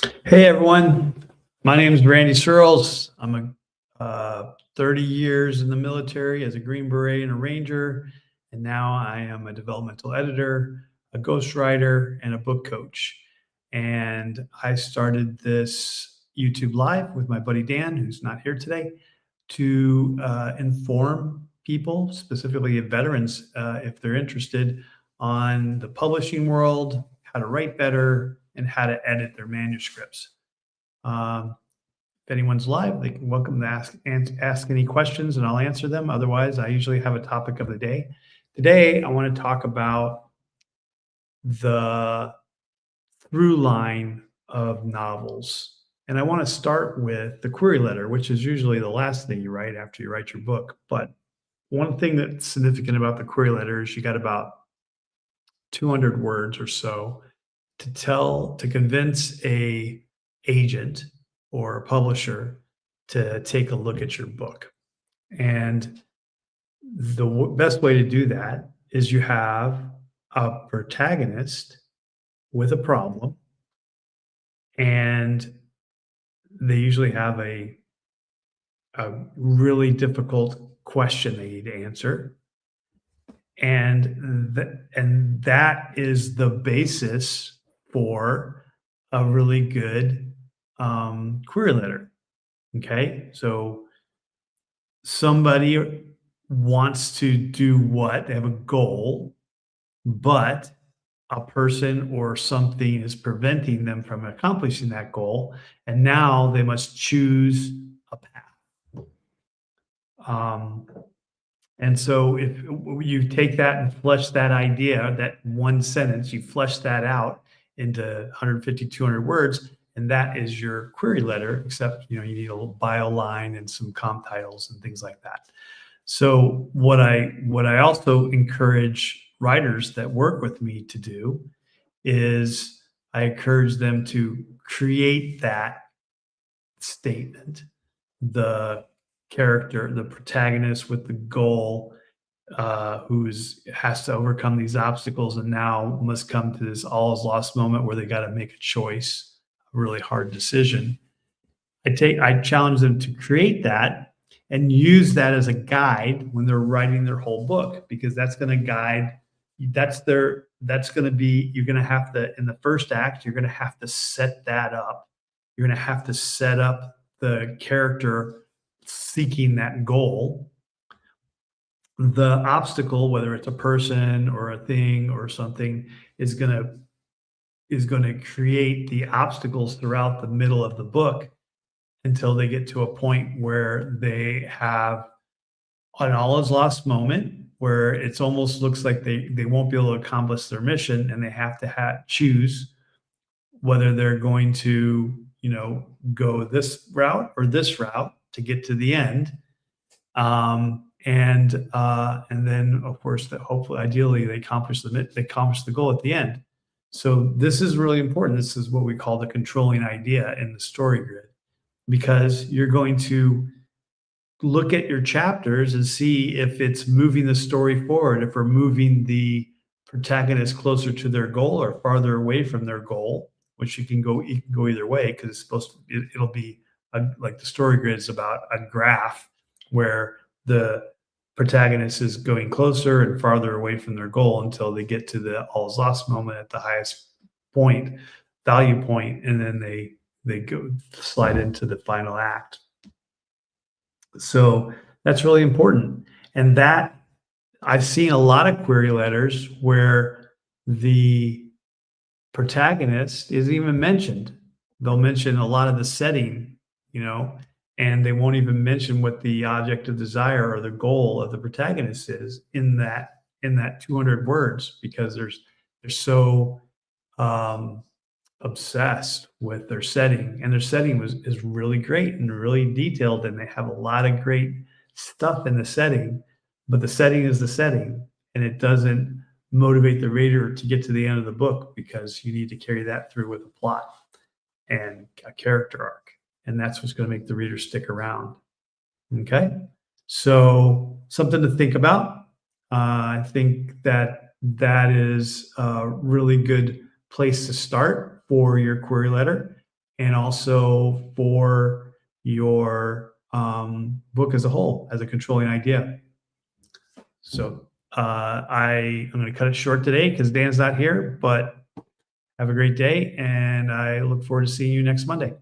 Hey everyone, my name is Randy Searles. I'm a 30 years in the military as a Green Beret and a Ranger, and now I am a developmental editor, a ghostwriter, and a book coach. And I started this YouTube Live with my buddy Dan, who's not here today, to inform people, specifically veterans, if they're interested, on the publishing world, how to write better, and how to edit their manuscripts. Um, if anyone's live, they can welcome to ask any questions, and I'll answer them. Otherwise, I usually have a topic of the day. Today, I want to talk about the through line of novels. And I want to start with the query letter, which is usually the last thing you write after you write your book. But one thing that's significant about the query letter is you got about 200 words or so to convince a agent or a publisher to take a look at your book. And the best way to do that is you have a protagonist with a problem, and they usually have a really difficult question they need to answer. And that is the basis for a really good query letter. Okay, so somebody wants to do what? They have a goal, but a person or something is preventing them from accomplishing that goal, and now they must choose a path. Um, and so if you take that and flesh that idea, that one sentence, you flesh that out into 150, 200 words, and that is your query letter, except you need a little bio line and some comp titles and things like that. So what I also encourage writers that work with me to do is I encourage them to create that statement, the character, the protagonist with the goal, who's has to overcome these obstacles and now must come to this all is lost moment where they got to make a choice, a really hard decision. I challenge them to create that and use that as a guide when they're writing their whole book, because that's going to guide, that's going to be, you're going to have to, in the first act, you're going to have to set that up. You're going to have to set up the character seeking that goal. The obstacle, whether it's a person or a thing or something, is going to create the obstacles throughout the middle of the book until they get to a point where they have an all is lost moment where it's almost looks like they won't be able to accomplish their mission, and they have to choose whether they're going to go this route or this route to get to the end. And then of course that hopefully ideally they accomplish the goal at the end. So this is really important. This is what we call the controlling idea in the story grid, because you're going to look at your chapters and see if it's moving the story forward, if we're moving the protagonist closer to their goal or farther away from their goal, which you can go either way, because it's supposed to, it'll be like the story grid is about a graph where the protagonist is going closer and farther away from their goal until they get to the all is lost moment at the highest value point, and then they go slide into the final act. So that's really important. And that I've seen a lot of query letters where the protagonist isn't even mentioned. They'll mention a lot of the setting, and they won't even mention what the object of desire or the goal of the protagonist is in that 200 words, because they're so obsessed with their setting, and their setting is really great and really detailed, and they have a lot of great stuff in the setting, but the setting is the setting, and it doesn't motivate the reader to get to the end of the book, because you need to carry that through with a plot and a character arc, and that's what's going to make the reader stick around. Okay, so something to think about. I think that is a really good place to start for your query letter. and also for your book as a whole, as a controlling idea. So I'm going to cut it short today because Dan's not here, but have a great day, and I look forward to seeing you next Monday.